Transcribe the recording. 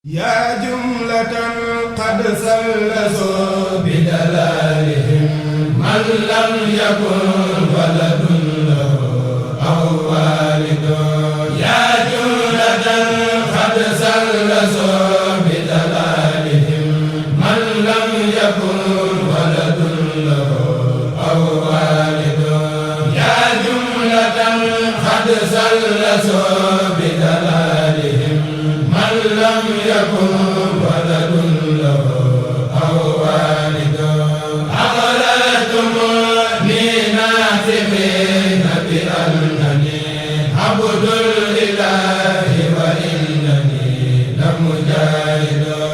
yaa jumlatan qad sallasoo bi dalaalihim man lam yakun waladun lahu aw waalidun yaa jumlatan qad sallasoo bi dalaalihim man lam yakun waladun lahu aw waalidun yaa jumlatan qad sallasoo bi dalaalihim man lam yakun waladun lahu aw waalidun akhbartumuni naatiqiina bi annani abdul ilaahi wa innani la mujaahidun